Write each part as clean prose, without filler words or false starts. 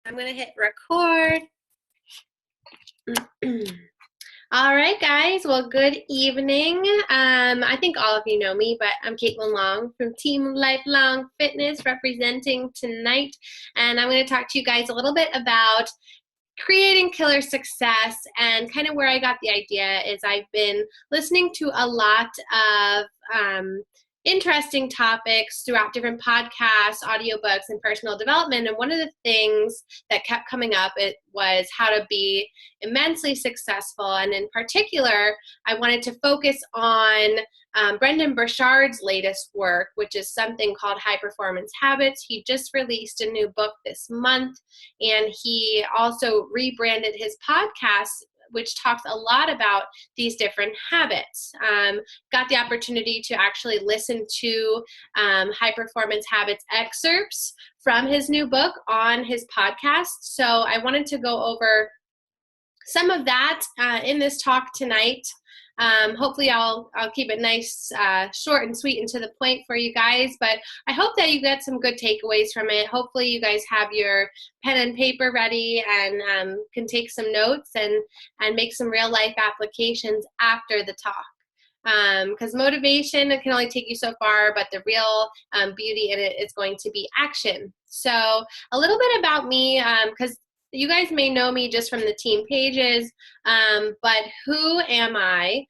I'm going to hit record. All right, guys. Well, good evening. I think all of you know me, but I'm Caitlin Long from Team Lifelong Fitness representing tonight. And I'm going to talk to you guys a little bit about creating killer success, and kind of where I got the idea is I've been listening to a lot of interesting topics throughout different podcasts, audiobooks, and personal development. And one of the things that kept coming up, it was how to be immensely successful. And in particular, I wanted to focus on Brendon Burchard's latest work, which is something called High Performance Habits. He just released a new book this month, and he also rebranded his podcast, which talks a lot about these different habits. Got the opportunity to actually listen to High Performance Habits excerpts from his new book on his podcast. So I wanted to go over some of that in this talk tonight. Hopefully I'll keep it nice, short and sweet and to the point for you guys, but I hope that you get some good takeaways from it. Hopefully you guys have your pen and paper ready and can take some notes and make some real life applications after the talk. Because motivation can only take you so far, but the real beauty in it is going to be action. So a little bit about me, because you guys may know me just from the team pages, but who am I?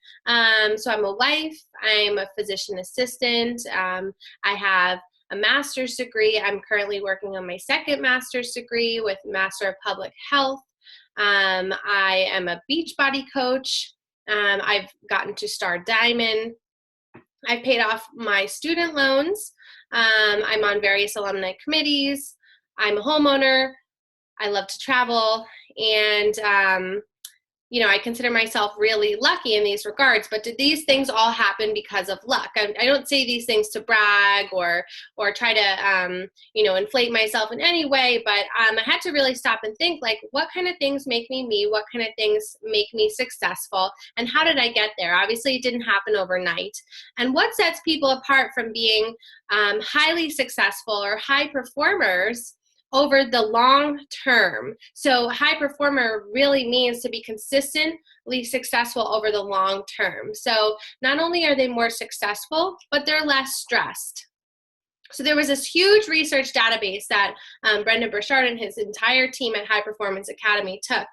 So I'm a wife, I'm a physician assistant, I have a master's degree. I'm currently working on my second master's degree with Master of Public Health. I am a Beachbody coach. I've gotten to Star Diamond. I've paid off my student loans. I'm on various alumni committees. I'm a homeowner. I love to travel, and I consider myself really lucky in these regards. But did these things all happen because of luck? I don't say these things to brag or try to inflate myself in any way. But I had to really stop and think, like, what kind of things make me me? What kind of things make me successful? And how did I get there? Obviously, it didn't happen overnight. And what sets people apart from being highly successful or high performers over the long term? So high performer really means to be consistently successful over the long term. So not only are they more successful, but they're less stressed. So there was this huge research database that Brendon Burchard and his entire team at High Performance Academy took,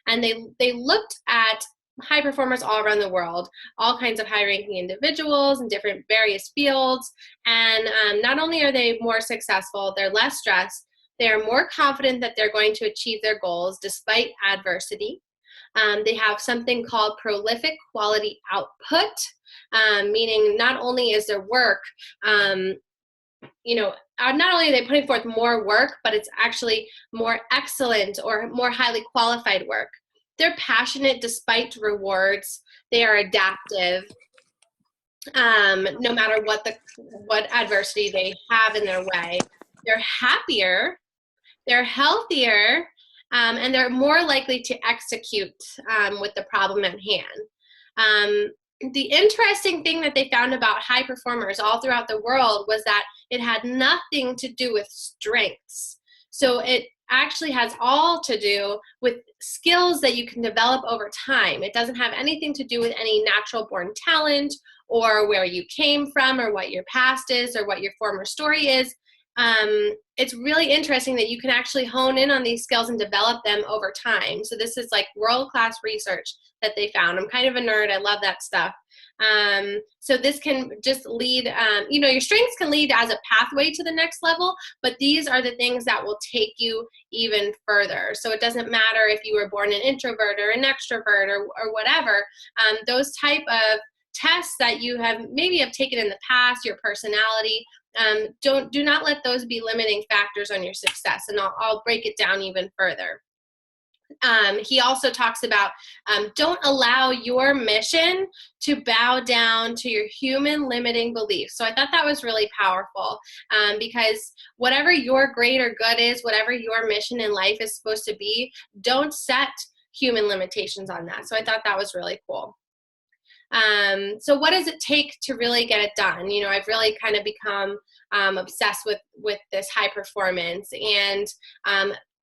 and they looked at high performers all around the world, all kinds of high-ranking individuals in different various fields, and not only are they more successful, they're less stressed. They're more confident that they're going to achieve their goals despite adversity. They have something called prolific quality output, meaning not only is their work, not only are they putting forth more work, but it's actually more excellent or more highly qualified work. They're passionate despite rewards. They are adaptive, no matter what adversity they have in their way. They're happier. They're healthier, and they're more likely to execute with the problem at hand. The interesting thing that they found about high performers all throughout the world was that it had nothing to do with strengths. So it actually has all to do with skills that you can develop over time. It doesn't have anything to do with any natural born talent or where you came from or what your past is or what your former story is. It's really interesting that you can actually hone in on these skills and develop them over time. So this is like world-class research that they found. I'm kind of a nerd. I love that stuff. So this can just lead, your strengths can lead as a pathway to the next level, but these are the things that will take you even further. So it doesn't matter if you were born an introvert or an extrovert or whatever. Those type of tests that you have taken in the past, your personality, do not let those be limiting factors on your success. And I'll break it down even further. He also talks about don't allow your mission to bow down to your human limiting beliefs. So I thought that was really powerful because whatever your greater good is, whatever your mission in life is supposed to be, don't set human limitations on that. So I thought that was really cool. So what does it take to really get it done? I've really kind of become obsessed with this high performance, and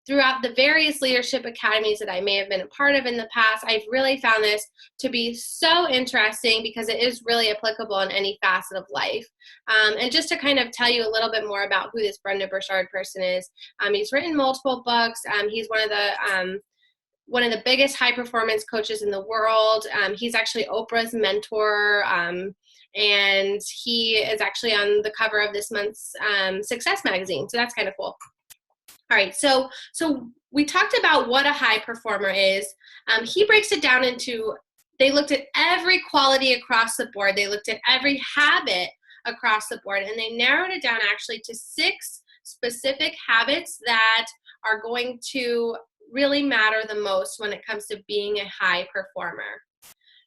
throughout the various leadership academies that I may have been a part of in the past, I've really found this to be so interesting because it is really applicable in any facet of life. And just to kind of tell you a little bit more about who this Brendon Burchard person is, he's written multiple books. He's one of the biggest high performance coaches in the world. He's actually Oprah's mentor, and he is actually on the cover of this month's Success magazine. So that's kind of cool. All right, so we talked about what a high performer is. He breaks it down into, they looked at every quality across the board. They looked at every habit across the board, and they narrowed it down actually to 6 specific habits that are going to really matter the most when it comes to being a high performer.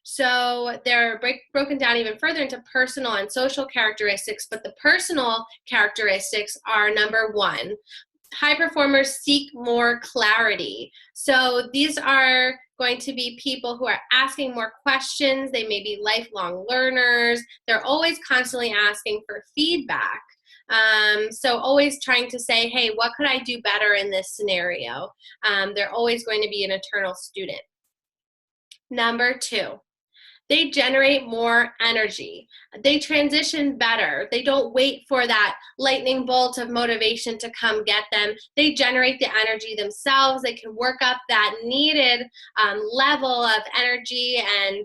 So they're broken down even further into personal and social characteristics, but the personal characteristics are number 1. High performers seek more clarity. So these are going to be people who are asking more questions. They may be lifelong learners. They're always constantly asking for feedback. So always trying to say, hey, what could I do better in this scenario? They're always going to be an eternal student. Number 2. They generate more energy. They transition better. They don't wait for that lightning bolt of motivation to come get them. They generate the energy themselves. They can work up that needed level of energy and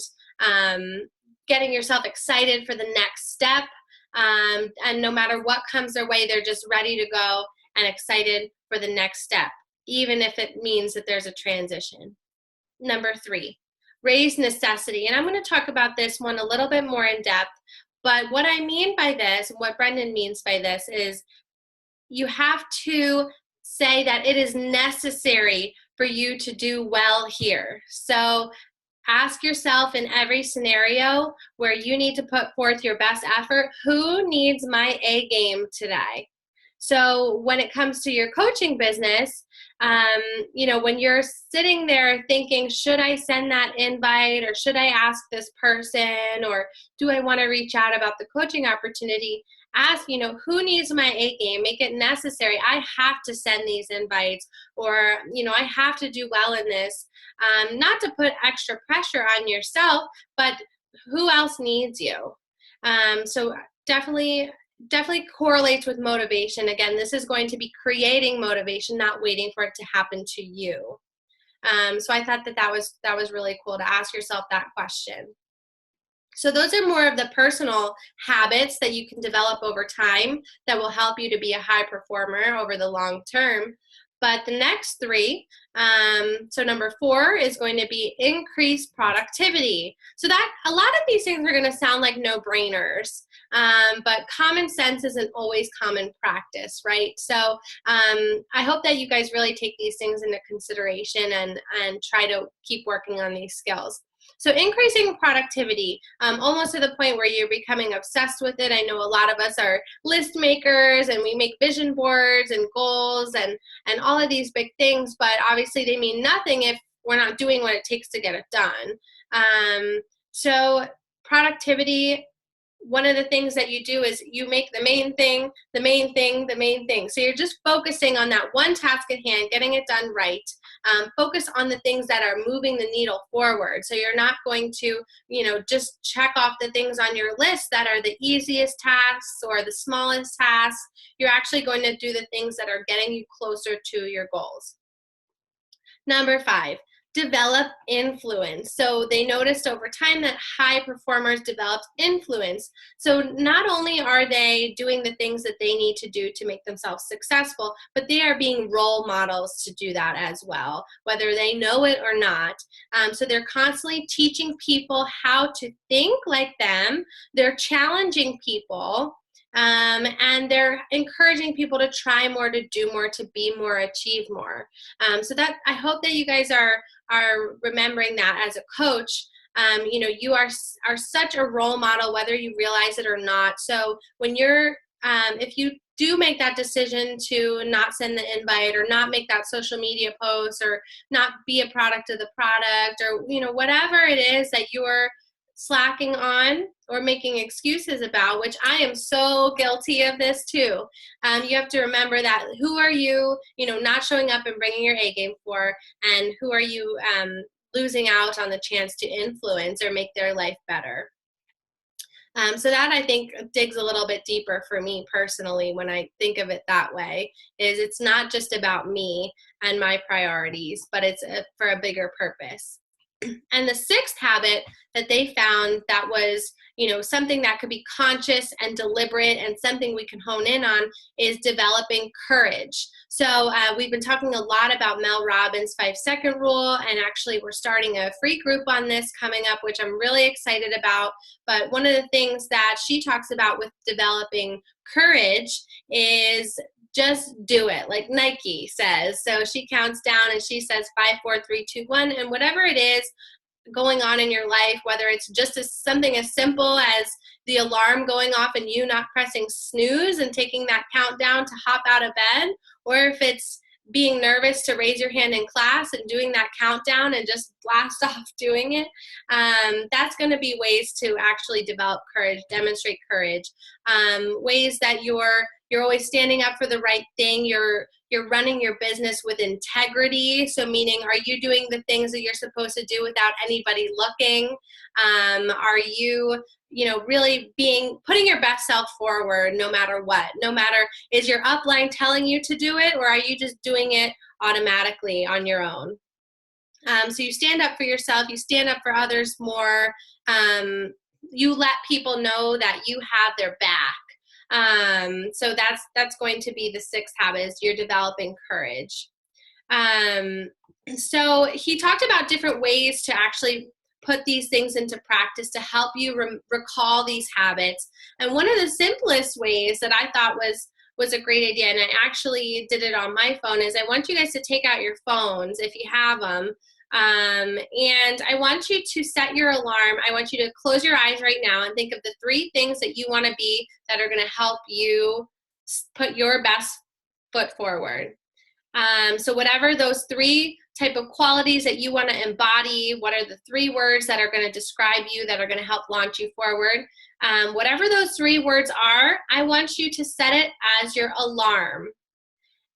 getting yourself excited for the next step. And no matter what comes their way, they're just ready to go and excited for the next step, even if it means that there's a transition. Number 3. Raise necessity. And I'm going to talk about this one a little bit more in depth. But what I mean by this, what Brendon means by this, is you have to say that it is necessary for you to do well here. So ask yourself in every scenario where you need to put forth your best effort, who needs my A game today? So when it comes to your coaching business, when you're sitting there thinking, should I send that invite, or should I ask this person, or do I want to reach out about the coaching opportunity? Ask, who needs my A game? Make it necessary. I have to send these invites, or, I have to do well in this. Not to put extra pressure on yourself, but who else needs you? So definitely correlates with motivation. Again, this is going to be creating motivation, not waiting for it to happen to you. So I thought that was really cool to ask yourself that question. So those are more of the personal habits that you can develop over time that will help you to be a high performer over the long term. But the next 3, so number 4 is going to be increased productivity. So that a lot of these things are going to sound like no-brainers, but common sense isn't always common practice, right? So I hope that you guys really take these things into consideration and try to keep working on these skills. So increasing productivity, almost to the point where you're becoming obsessed with it. I know a lot of us are list makers, and we make vision boards and goals and all of these big things, but obviously they mean nothing if we're not doing what it takes to get it done. So productivity, one of the things that you do is you make the main thing, the main thing, the main thing. So you're just focusing on that one task at hand, getting it done right. Focus on the things that are moving the needle forward. So you're not going to, just check off the things on your list that are the easiest tasks or the smallest tasks. You're actually going to do the things that are getting you closer to your goals. Number 5, develop influence. So they noticed over time that high performers developed influence. So not only are they doing the things that they need to do to make themselves successful, but they are being role models to do that as well, whether they know it or not. So they're constantly teaching people how to think like them. They're challenging people. And they're encouraging people to try more, to do more, to be more, achieve more. So that I hope that you guys are remembering that as a coach. You are such a role model, whether you realize it or not. So when you're, if you do make that decision to not send the invite, or not make that social media post, or not be a product of the product, or whatever it is that you're slacking on or making excuses about, which I am so guilty of this too. You have to remember that who are you, not showing up and bringing your A game for, and who are you losing out on the chance to influence or make their life better. So that, I think, digs a little bit deeper for me personally when I think of it that way, is it's not just about me and my priorities, but it's for a bigger purpose. And the sixth habit that they found that was, something that could be conscious and deliberate and something we can hone in on is developing courage. So we've been talking a lot about Mel Robbins' 5-second rule, and actually we're starting a free group on this coming up, which I'm really excited about. But one of the things that she talks about with developing courage is just do it, like Nike says. So she counts down and she says 5, 4, 3, 2, 1, and whatever it is going on in your life, whether it's just something as simple as the alarm going off and you not pressing snooze and taking that countdown to hop out of bed, or if it's being nervous to raise your hand in class and doing that countdown and just blast off doing it, that's going to be ways to actually develop courage, demonstrate courage. Ways that you're always standing up for the right thing. You're running your business with integrity. So meaning, are you doing the things that you're supposed to do without anybody looking? Are you, really putting your best self forward no matter what? No matter, is your upline telling you to do it, or are you just doing it automatically on your own? So you stand up for yourself, you stand up for others more. You let people know that you have their back. So that's going to be the sixth habit, is you're developing courage. So he talked about different ways to actually put these things into practice to help you recall these habits. And one of the simplest ways that I thought was a great idea, and I actually did it on my phone, is I want you guys to take out your phones if you have them. And I want you to set your alarm. I want you to close your eyes right now and think of the 3 things that you want to be that are going to help you put your best foot forward. So whatever those 3 type of qualities that you want to embody, what are the 3 words that are going to describe you, that are going to help launch you forward? Whatever those 3 words are, I want you to set it as your alarm.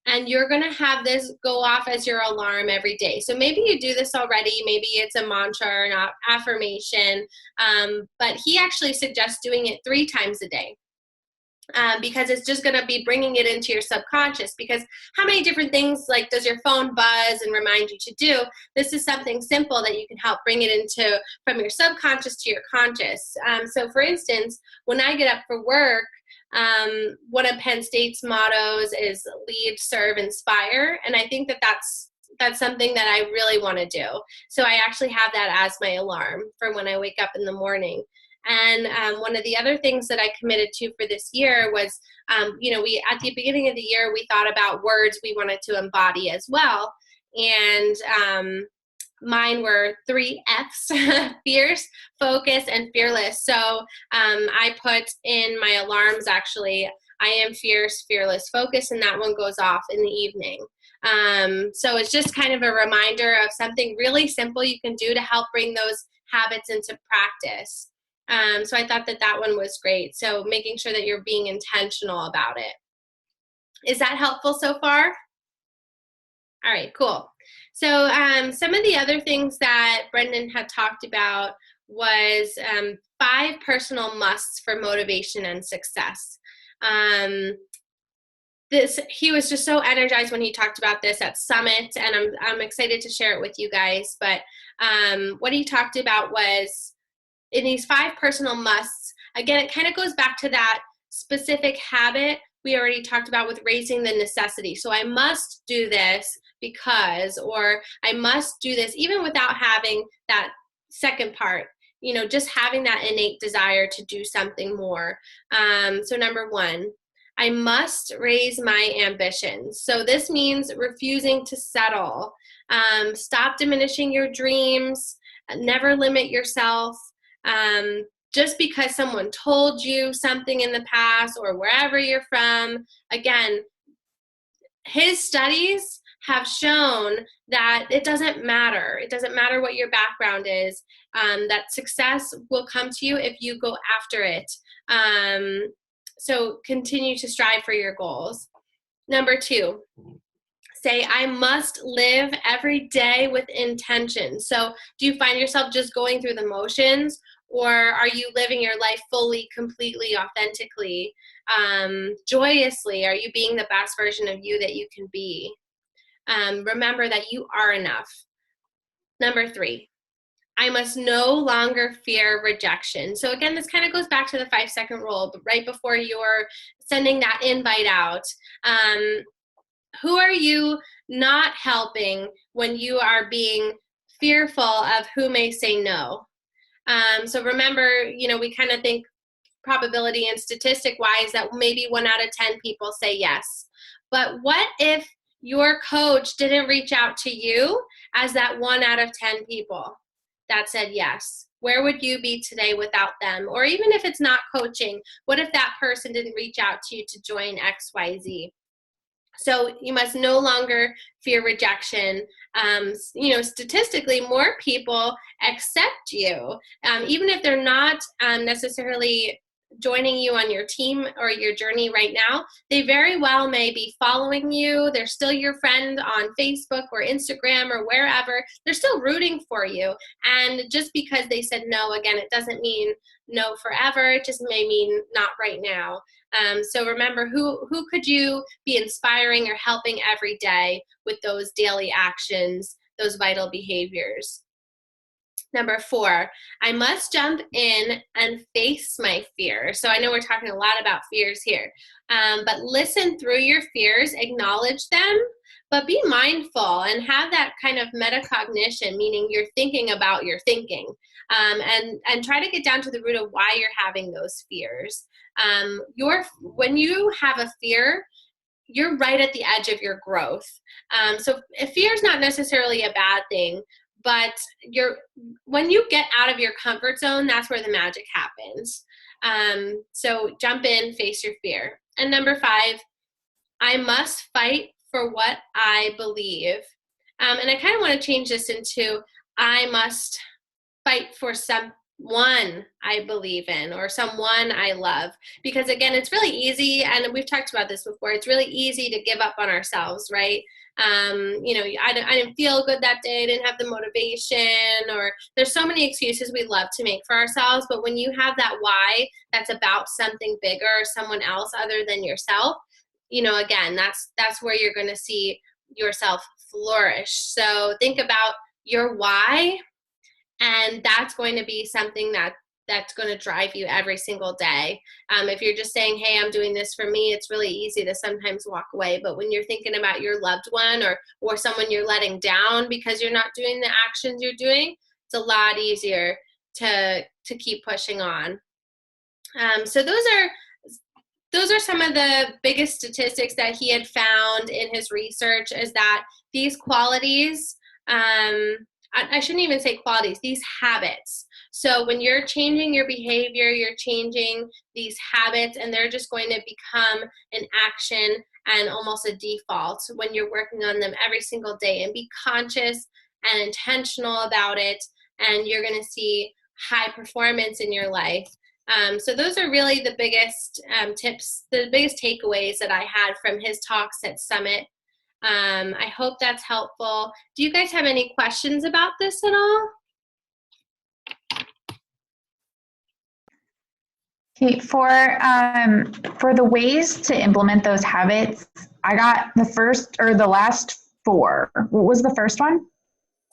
And you're going to have this go off as your alarm every day. So maybe you do this already. Maybe it's a mantra or an affirmation. But he actually suggests doing it 3 times a day. Because it's just going to be bringing it into your subconscious. Because how many different things does your phone buzz and remind you to do? This is something simple that you can help bring it into from your subconscious to your conscious. So for instance, when I get up for work, one of Penn State's mottos is lead, serve, inspire. And I think that that's something that I really want to do. So I actually have that as my alarm for when I wake up in the morning. And one of the other things that I committed to for this year was, we at the beginning of the year, we thought about words we wanted to embody as well. And mine were 3 F's, fierce, focus, and fearless. So I put in my alarms, actually, I am fierce, fearless, focus, and that one goes off in the evening. So it's just kind of a reminder of something really simple you can do to help bring those habits into practice. So I thought that one was great. So making sure that you're being intentional about it. Is that helpful so far? All right, cool. So some of the other things that Brendon had talked about was 5 personal musts for motivation and success. He was just so energized when he talked about this at Summit, and I'm excited to share it with you guys. But what he talked about was, in these 5 personal musts, again, it kind of goes back to that specific habit we already talked about with raising the necessity. So I must do this because, or I must do this even without having that second part, just having that innate desire to do something more. So number 1, I must raise my ambitions. So this means refusing to settle. Stop diminishing your dreams. Never limit yourself. Just because someone told you something in the past or wherever you're from. Again, his studies have shown that it doesn't matter. It doesn't matter what your background is, that success will come to you if you go after it. So continue to strive for your goals. Number 2, say, I must live every day with intention. So do you find yourself just going through the motions, or are you living your life fully, completely, authentically, joyously? Are you being the best version of you that you can be? Remember that you are enough. Number 3, I must no longer fear rejection. So again, this kind of goes back to the 5-second rule, but right before you're sending that invite out, who are you not helping when you are being fearful of who may say no? So remember, we kind of think probability and statistic wise that maybe 1 out of 10 people say yes. But what if your coach didn't reach out to you as that 1 out of 10 people that said yes? Where would you be today without them? Or even if it's not coaching, what if that person didn't reach out to you to join XYZ? So you must no longer fear rejection. Statistically, more people accept you, even if they're not necessarily joining you on your team or your journey right now. They very well may be following you. They're still your friend on Facebook or Instagram or wherever. They're still rooting for you. And just because they said no, again, it doesn't mean no forever. It just may mean not right now. So remember, who could you be inspiring or helping every day with those daily actions, those vital behaviors? Number 4, I must jump in and face my fear. So I know we're talking a lot about fears here, but listen through your fears, acknowledge them, but be mindful and have that kind of metacognition, meaning you're thinking about your thinking, and try to get down to the root of why you're having those fears. When you have a fear, you're right at the edge of your growth. So fear is not necessarily a bad thing, but when you get out of your comfort zone, that's where the magic happens. So jump in, face your fear. And number 5, I must fight for what I believe. And I kind of want to change this into I must fight for someone I believe in or someone I love. Because again, it's really easy, and we've talked about this before, it's really easy to give up on ourselves, right? I didn't feel good that day, I didn't have the motivation, or there's so many excuses we love to make for ourselves. But when you have that why that's about something bigger or someone else other than yourself, again, that's where you're going to see yourself flourish. So think about your why, and that's going to be something that's going to drive you every single day. If you're just saying, hey, I'm doing this for me, it's really easy to sometimes walk away. But when you're thinking about your loved one or someone you're letting down because you're not doing the actions you're doing, it's a lot easier to keep pushing on. So those are some of the biggest statistics that he had found in his research, is that these qualities, I shouldn't even say qualities, these habits. So when you're changing your behavior, you're changing these habits, and they're just going to become an action and almost a default when you're working on them every single day. And be conscious and intentional about it, and you're going to see high performance in your life. So those are really the biggest tips, the biggest takeaways that I had from his talks at Summit. I hope that's helpful. Do you guys have any questions about this at all? Okay, for the ways to implement those habits, I got the last 4. What was the first one?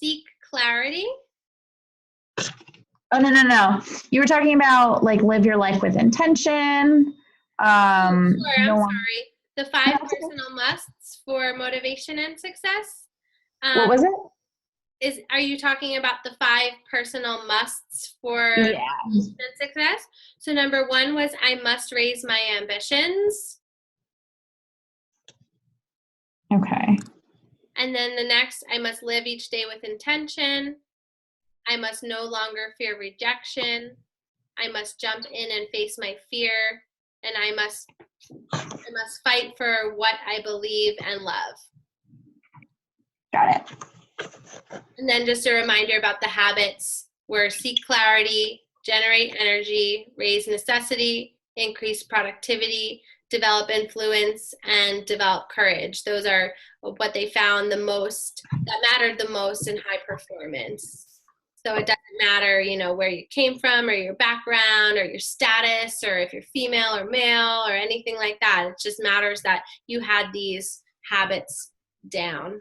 Seek clarity. Oh, no. You were talking about live your life with intention. I'm sorry. The 5 personal musts for motivation and success. What was it? Are you talking about the 5 personal musts for motivation and success? So number 1 was I must raise my ambitions. Okay. And then the next, I must live each day with intention. I must no longer fear rejection. I must jump in and face my fear. And I must fight for what I believe and love. Got it. And then just a reminder about the habits were seek clarity, generate energy, raise necessity, increase productivity, develop influence, and develop courage. Those are what they found that mattered the most in high performance. So it doesn't matter, where you came from or your background or your status or if you're female or male or anything like that. It just matters that you had these habits down.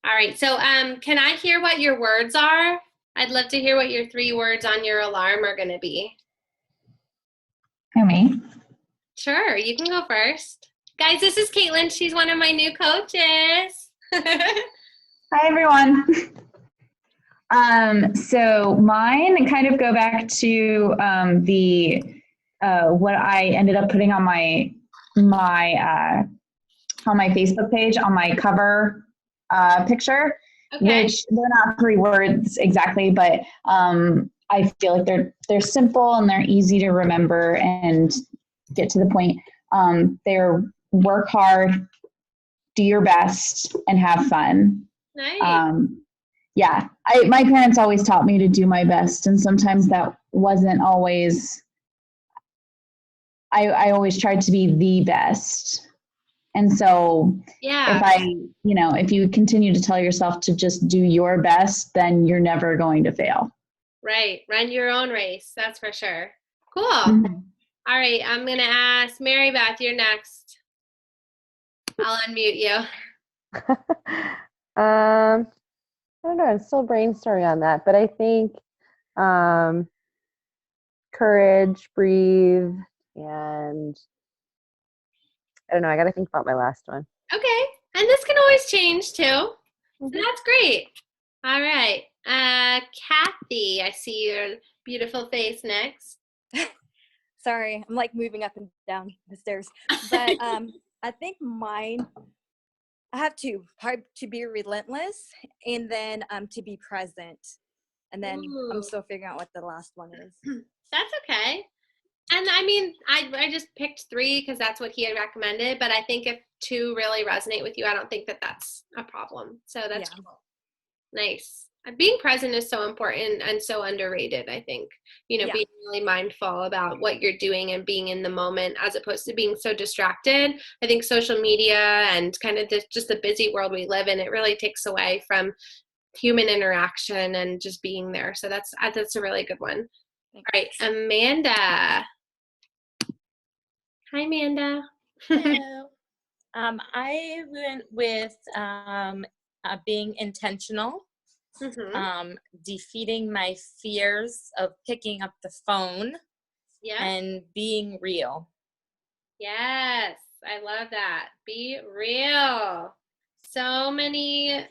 All right, so can I hear what your words are? I'd love to hear what your 3 words on your alarm are going to be. Me? Sure, you can go first. Guys, this is Caitlin. She's one of my new coaches. Hi, everyone. So mine kind of go back to what I ended up putting on my Facebook page on my cover picture, Okay. which they're not 3 words exactly, but I feel like they're simple and they're easy to remember and get to the point. They're work hard, do your best, and have fun. Nice. Yeah, my parents always taught me to do my best, and sometimes that wasn't always. I always tried to be the best, and so Yeah. if you continue to tell yourself to just do your best, then you're never going to fail. Right. Run your own race. That's for sure. Cool. Mm-hmm. All right. I'm going to ask Mary Beth, you're next. I'll unmute you. I don't know. I'm still brainstorming on that, but I think courage, breathe, and I don't know. I got to think about my last one. Okay. And this can always change too. Mm-hmm. So that's great. All right. Kathy, I see your beautiful face next. Sorry, I'm like moving up and down the stairs. But I think mine, I have two. To be relentless and then to be present. And then Ooh. I'm still figuring out what the last one is. That's okay. And I mean, I just picked 3 because that's what he had recommended. But I think if 2 really resonate with you, I don't think that that's a problem. So that's cool. Nice. Being present is so important and so underrated, I think. Being really mindful about what you're doing and being in the moment as opposed to being so distracted. I think social media and kind of just the busy world we live in, it really takes away from human interaction and just being there. So that's a really good one. Thanks. All right, Amanda. Hi, Amanda. Hello. I went with being intentional, defeating my fears of picking up the phone, and being real. Yes, I love that. Be real. So many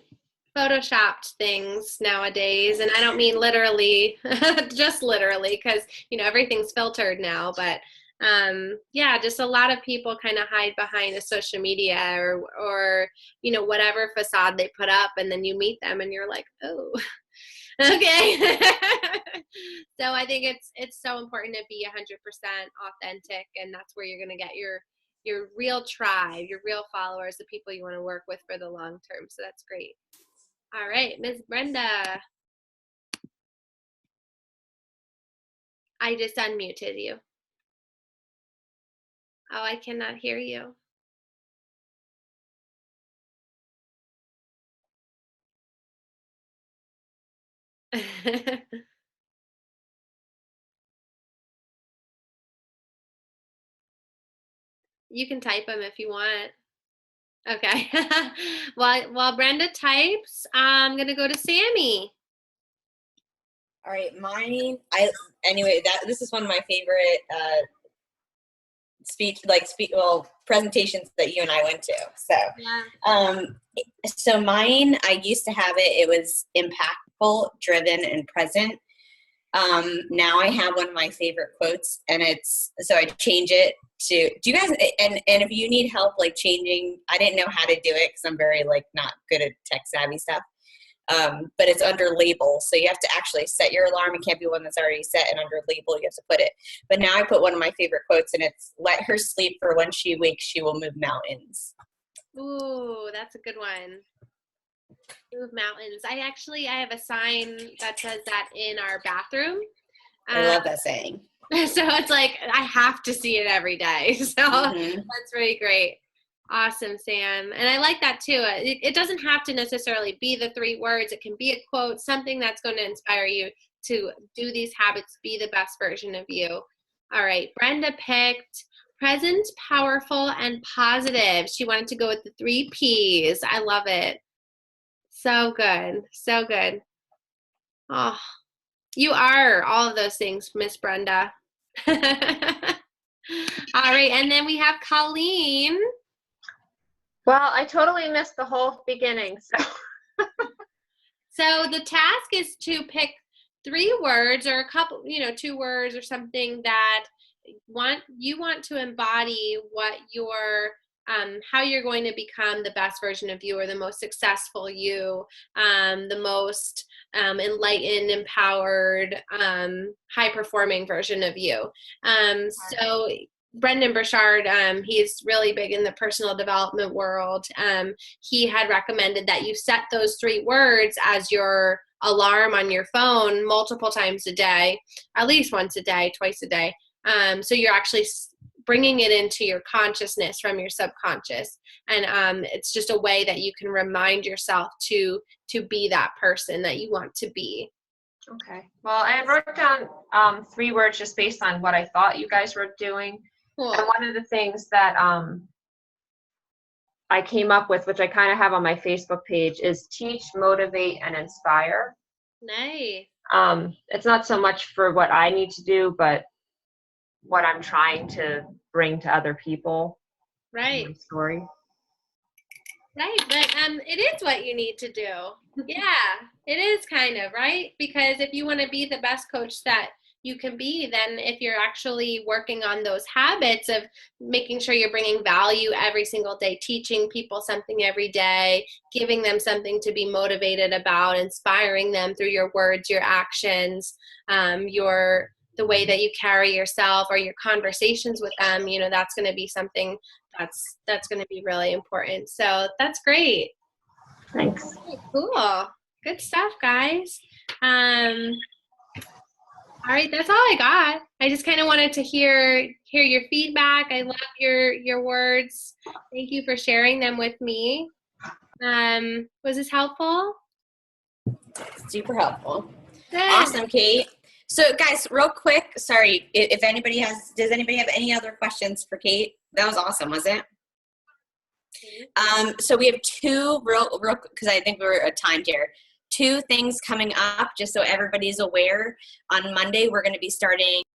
photoshopped things nowadays, and I don't mean literally, just literally, because everything's filtered now, but just a lot of people kind of hide behind a social media or whatever facade they put up, and then you meet them and you're like, oh, okay. So I think it's so important to be 100% authentic, and that's where you're going to get your real tribe, your real followers, the people you want to work with for the long term. So that's great. All right, Ms. Brenda. I just unmuted you. Oh, I cannot hear you. You can type them if you want. Okay. While Brenda types, I'm going to go to Sammy. All right, mine. This is one of my favorite presentations that you and I went to. So, so mine, I used to have it. It was impactful, driven, and present. Now I have one of my favorite quotes, and so I change it to. Do you guys? And if you need help, changing, I didn't know how to do it because I'm very not good at tech savvy stuff. But it's under label, so you have to actually set your alarm. It can't be one that's already set, and under label you have to put it. But now I put one of my favorite quotes, and it's "Let her sleep, for when she wakes, she will move mountains." Ooh, that's a good one. Move mountains. I have a sign that says that in our bathroom. I love that saying. So it's like I have to see it every day. So that's really great. Awesome, Sam. And I like that too. It doesn't have to necessarily be the 3 words. It can be a quote, something that's going to inspire you to do these habits, be the best version of you. All right. Brenda picked present, powerful, and positive. She wanted to go with the 3 Ps. I love it. So good. So good. Oh, you are all of those things, Miss Brenda. All right. And then we have Colleen. Well, I totally missed the whole beginning. So the task is to pick 3 words or a couple, 2 words or something that you want to embody what your how you're going to become the best version of you, or the most successful you, the most enlightened, empowered, high-performing version of you. So Brendon Burchard, he's really big in the personal development world. He had recommended that you set those 3 words as your alarm on your phone multiple times a day, at least once a day, twice a day. So you're actually bringing it into your consciousness from your subconscious. And it's just a way that you can remind yourself to be that person that you want to be. Okay. Well, I wrote down 3 words just based on what I thought you guys were doing. Cool. And one of the things that I came up with, which I kind of have on my Facebook page, is teach, motivate, and inspire. Nice. It's not so much for what I need to do, but what I'm trying to bring to other people. Right. My story. Right, but it is what you need to do. Yeah, it is kind of, right? Because if you want to be the best coach that you can be, then if you're actually working on those habits of making sure you're bringing value every single day, teaching people something every day, giving them something to be motivated about, inspiring them through your words, your actions, the way that you carry yourself, or your conversations with them, that's going to be something that's going to be really important. So that's great. Thanks. Okay, cool. Good stuff, guys. All right, that's all I got. I just kind of wanted to hear your feedback. I love your words. Thank you for sharing them with me. Was this helpful? Super helpful. Good. Awesome, Kate. So guys, real quick, sorry, does anybody have any other questions for Kate? That was awesome, wasn't it? So we have 2 real, because I think we're timed here. 2 things coming up, just so everybody's aware. On Monday, we're going to be starting